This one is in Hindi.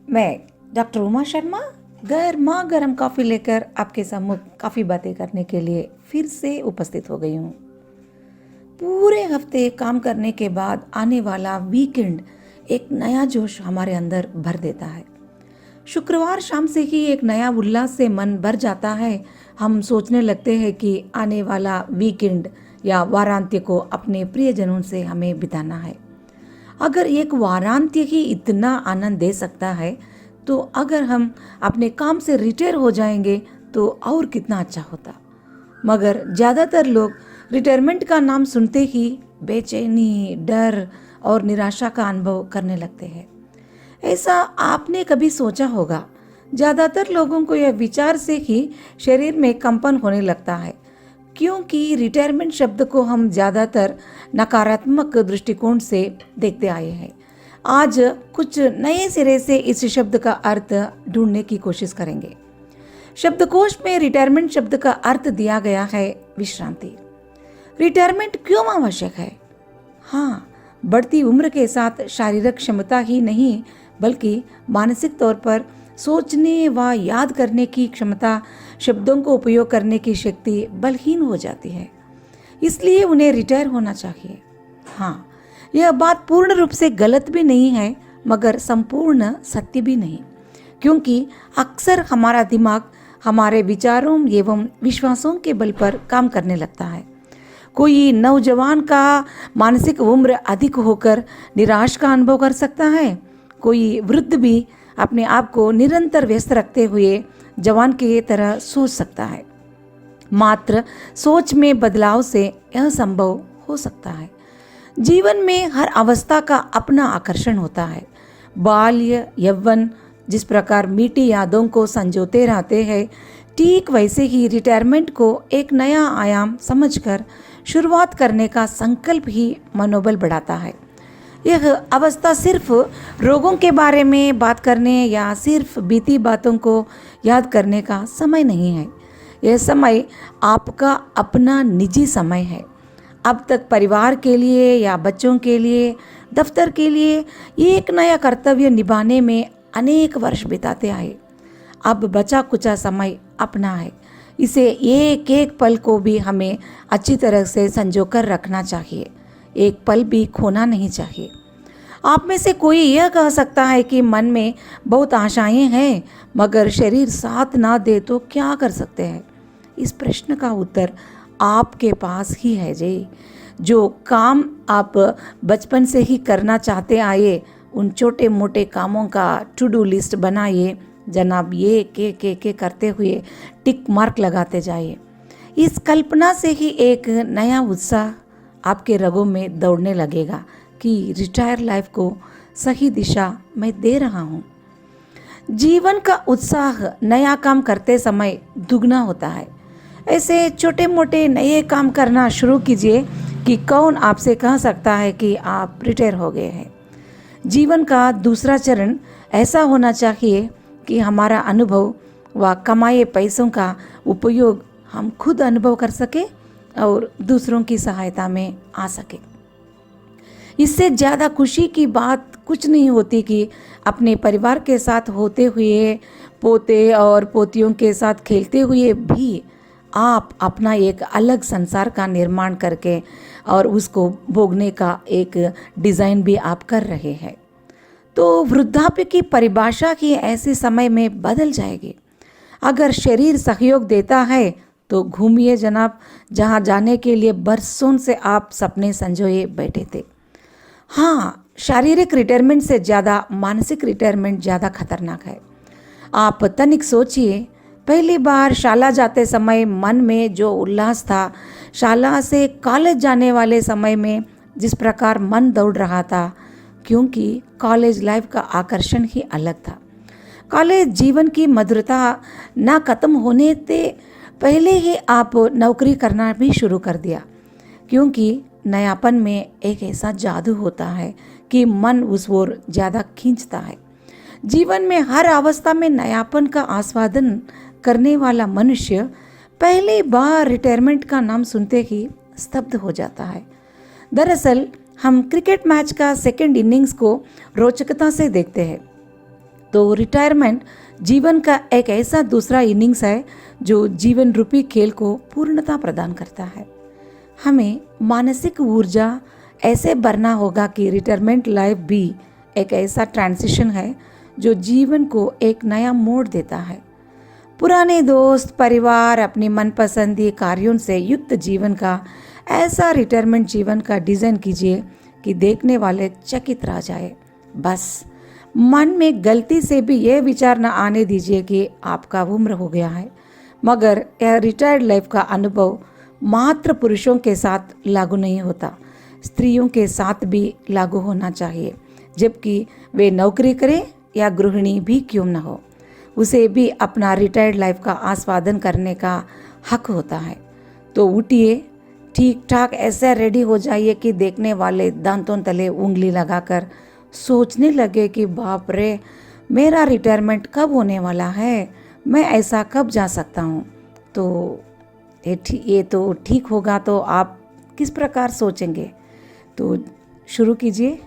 मैं डॉक्टर उमा शर्मा गर्मा गर्म कॉफ़ी लेकर आपके सम्मुख काफ़ी बातें करने के लिए फिर से उपस्थित हो गई हूँ। पूरे हफ्ते काम करने के बाद आने वाला वीकेंड एक नया जोश हमारे अंदर भर देता है। शुक्रवार शाम से ही एक नया उल्लास से मन भर जाता है। हम सोचने लगते हैं कि आने वाला वीकेंड या वारांत्य को अपने प्रियजनों से हमें बिताना है। अगर एक वारांत्य ही इतना आनंद दे सकता है तो अगर हम अपने काम से रिटायर हो जाएंगे तो और कितना अच्छा होता। मगर ज़्यादातर लोग रिटायरमेंट का नाम सुनते ही बेचैनी, डर और निराशा का अनुभव करने लगते हैं। ऐसा आपने कभी सोचा होगा? ज़्यादातर लोगों को यह विचार से ही शरीर में कंपन होने लगता है, क्योंकि रिटायरमेंट शब्द को हम ज़्यादातर नकारात्मक दृष्टिकोण से देखते आए हैं। आज कुछ नए सिरे से इस शब्द का अर्थ ढूंढने की कोशिश करेंगे। शब्दकोश में रिटायरमेंट शब्द का अर्थ दिया गया है विश्रांति। रिटायरमेंट क्यों आवश्यक है? हाँ, बढ़ती उम्र के साथ शारीरिक क्षमता ही नहीं बल्कि मानसिक तौर पर सोचने व याद करने की क्षमता, शब्दों को उपयोग करने की शक्ति बलहीन हो जाती है। इसलिए उन्हें रिटायर होना चाहिए। हाँ, यह बात पूर्ण रूप से गलत भी नहीं है मगर संपूर्ण सत्य भी नहीं, क्योंकि अक्सर हमारा दिमाग हमारे विचारों एवं विश्वासों के बल पर काम करने लगता है। कोई नौजवान का मानसिक उम्र अधिक होकर निराश का अनुभव कर सकता है। कोई वृद्ध भी अपने आप को निरंतर व्यस्त रखते हुए जवान की तरह सोच सकता है। मात्र सोच में बदलाव से यह संभव हो सकता है। जीवन में हर अवस्था का अपना आकर्षण होता है। बाल्य, यौवन जिस प्रकार मीठी यादों को संजोते रहते हैं, ठीक वैसे ही रिटायरमेंट को एक नया आयाम समझकर शुरुआत करने का संकल्प ही मनोबल बढ़ाता है। यह अवस्था सिर्फ रोगों के बारे में बात करने या सिर्फ बीती बातों को याद करने का समय नहीं है। यह समय आपका अपना निजी समय है। अब तक परिवार के लिए या बच्चों के लिए, दफ्तर के लिए एक नया कर्तव्य निभाने में अनेक वर्ष बिताते आए। अब बचा कुचा समय अपना है। इसे एक एक पल को भी हमें अच्छी तरह से संजोकर रखना चाहिए। एक पल भी खोना नहीं चाहिए। आप में से कोई यह कह सकता है कि मन में बहुत आशाएं हैं मगर शरीर साथ ना दे तो क्या कर सकते हैं? इस प्रश्न का उत्तर आपके पास ही है जी। जो काम आप बचपन से ही करना चाहते आए, उन छोटे मोटे कामों का टू डू लिस्ट बनाइए जनाब। ये के करते हुए टिक मार्क लगाते जाइए। इस कल्पना से ही एक नया उत्साह आपके रगों में दौड़ने लगेगा कि रिटायर लाइफ को सही दिशा मैं दे रहा हूँ। जीवन का उत्साह नया काम करते समय दुगना होता है। ऐसे छोटे मोटे नए काम करना शुरू कीजिए कि कौन आपसे कह सकता है कि आप रिटायर हो गए हैं। जीवन का दूसरा चरण ऐसा होना चाहिए कि हमारा अनुभव व कमाए पैसों का उपयोग हम खुद अनुभव कर सके और दूसरों की सहायता में आ सके। इससे ज़्यादा खुशी की बात कुछ नहीं होती कि अपने परिवार के साथ होते हुए, पोते और पोतियों के साथ खेलते हुए भी आप अपना एक अलग संसार का निर्माण करके और उसको भोगने का एक डिज़ाइन भी आप कर रहे हैं। तो वृद्धाप्य की परिभाषा ही ऐसे समय में बदल जाएगी। अगर शरीर सहयोग देता है तो घूमिए जनाब, जहाँ जाने के लिए बरसों से आप सपने संजोए बैठे थे। हाँ, शारीरिक रिटायरमेंट से ज़्यादा मानसिक रिटायरमेंट ज़्यादा खतरनाक है। आप तनिक सोचिए, पहली बार शाला जाते समय मन में जो उल्लास था, शाला से कॉलेज जाने वाले समय में जिस प्रकार मन दौड़ रहा था, क्योंकि कॉलेज लाइफ का आकर्षण ही अलग था। कॉलेज जीवन की मधुरता ना खत्म होने से पहले ही आप नौकरी करना भी शुरू कर दिया, क्योंकि नयापन में एक ऐसा जादू होता है कि मन उस ओर ज़्यादा खींचता है। जीवन में हर अवस्था में नयापन का आस्वादन करने वाला मनुष्य पहली बार रिटायरमेंट का नाम सुनते ही स्तब्ध हो जाता है। दरअसल हम क्रिकेट मैच का सेकंड इनिंग्स को रोचकता से देखते हैं। तो रिटायरमेंट जीवन का एक ऐसा दूसरा इनिंग्स है जो जीवन रूपी खेल को पूर्णता प्रदान करता है। हमें मानसिक ऊर्जा ऐसे भरना होगा कि रिटायरमेंट लाइफ भी एक ऐसा ट्रांजिशन है जो जीवन को एक नया मोड़ देता है। पुराने दोस्त, परिवार, अपनी मनपसंदी कार्यों से युक्त जीवन का ऐसा रिटायरमेंट जीवन का डिज़ाइन कीजिए कि देखने वाले चकित रह जाए। बस मन में गलती से भी यह विचार न आने दीजिए कि आपका उम्र हो गया है। मगर यह रिटायर्ड लाइफ का अनुभव मात्र पुरुषों के साथ लागू नहीं होता, स्त्रियों के साथ भी लागू होना चाहिए। जबकि वे नौकरी करें या गृहिणी भी क्यों न हो, उसे भी अपना रिटायर्ड लाइफ का आस्वादन करने का हक होता है। तो उठिए, ठीक ठाक ऐसे रेडी हो जाइए कि देखने वाले दांतों तले उंगली लगाकर सोचने लगे कि बाप रे, मेरा रिटायरमेंट कब होने वाला है, मैं ऐसा कब जा सकता हूँ। तो ये तो ठीक होगा। तो आप किस प्रकार सोचेंगे? तो शुरू कीजिए।